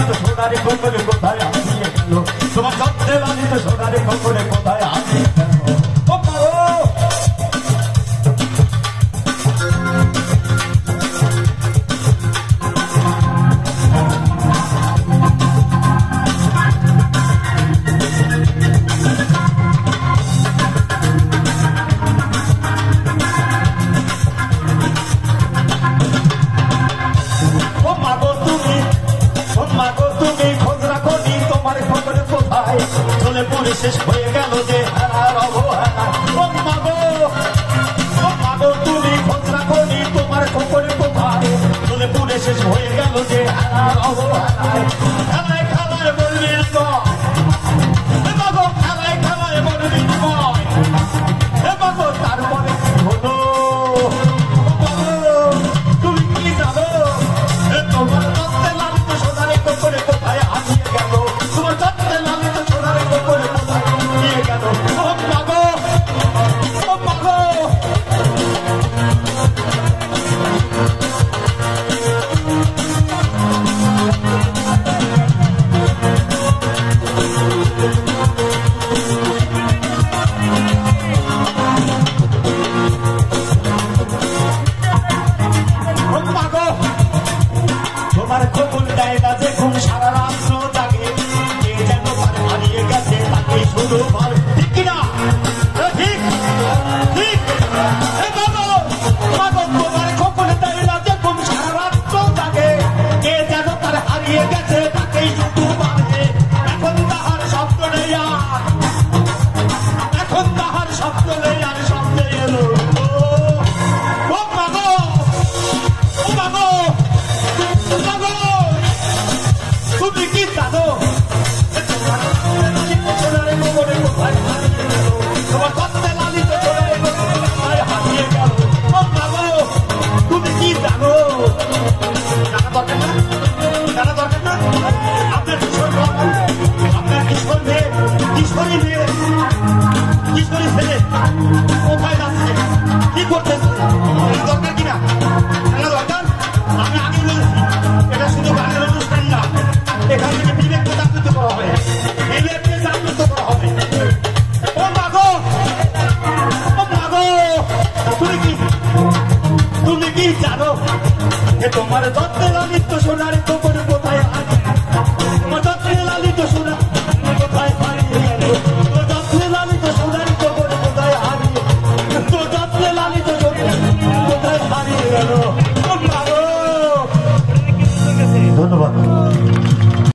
লালিত সোনারে খোকরে কোথায় হারিয়ে গেল তোমার যত্নে লালিত সোনারে খোকরে কোথায় হারিয়ে গেল শেষ হয়ে গেল যে হারার অবহেলা ও মাগো তুমি খোঁজ রাখনি তোমার খবরে কোথায় চলে পুরে শেষ হয়ে গেল যে হারার অবহেলায় খেলায় খেলায় বলবি মাগো খেলায় খেলায় বলবি মাগো তারপরে হলো তুমি কি জানো তোমার তত্ত্বে লালিত সোনারে খবরে কোথায় হারিয়ে গেল তোমার তত্ত্বে লালিত সোনারে খবরে তোমার খবর দেয় না যে